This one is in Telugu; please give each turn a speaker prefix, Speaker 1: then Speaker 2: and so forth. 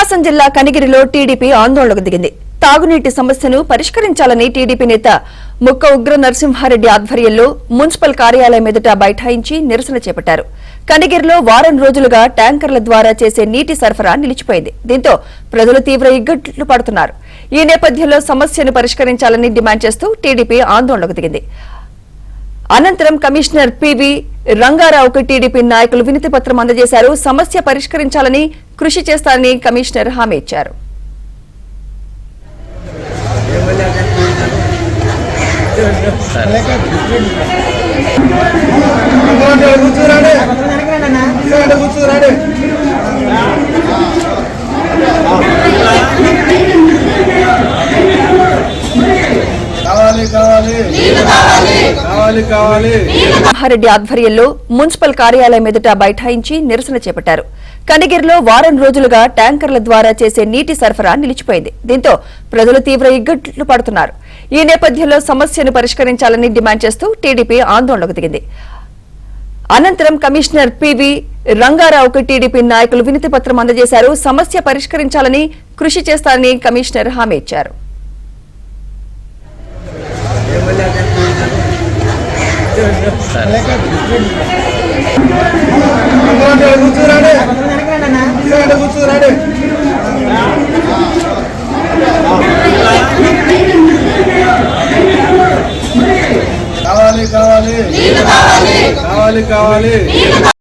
Speaker 1: ప్రకాశం జిల్లా కనిగిరిలో టీడీపీ ఆందోళనకు దిగింది. తాగునీటి సమస్యను పరిష్కరించాలని టీడీపీ నేత ముక్క ఉగ్ర నరసింహారెడ్డి ఆధ్వర్యంలో మున్సిపల్ కార్యాలయం ఎదుట బైఠాయించి నిరసన చేపట్టారు. కనిగిరిలో వారం రోజులుగా ట్యాంకర్ల ద్వారా చేసే నీటి సరఫరా నిలిచిపోయింది. దీంతో ప్రజలు తీవ్ర ఇక్కట్లు పడుతున్నారు. ఈ నేపథ్యంలో సమస్యను పరిష్కరించాలని డిమాండ్ చేస్తూ టీడీపీ ఆందోళనకు దిగింది. అనంతరం కమిషనర్ పివి రంగారావుకు టీడీపీ నాయకులు వినతి పత్రం అందజేశారు. సమస్య పరిష్కరించాలని కృషి చేస్తారని కమిషనర్ హామీ ఇచ్చారు. రెడ్డి ఆధ్వర్యంలో మున్సిపల్ కార్యాలయం ఎదుట బైఠాయించి నిరసన చేపట్టారు. కనిగిరిలో వారం రోజులుగా ట్యాంకర్ల ద్వారా చేసే నీటి సరఫరా నిలిచిపోయింది. దీంతో ప్రజలు తీవ్ర ఇక్కట్లు పడుతున్నారు. ఈ నేపథ్యంలో సమస్యను పరిష్కరించాలని డిమాండ్ చేస్తూ టీడీపీ ఆందోళనకు దిగింది. అనంతరం కమిషనర్ పివి రంగారావుకు టీడీపీ నాయకులు వినతి పత్రం అందజేశారు. సమస్య పరిష్కరించాలని కృషి చేస్తారని కమిషనర్ హామీ ఇచ్చారు.
Speaker 2: కావాలి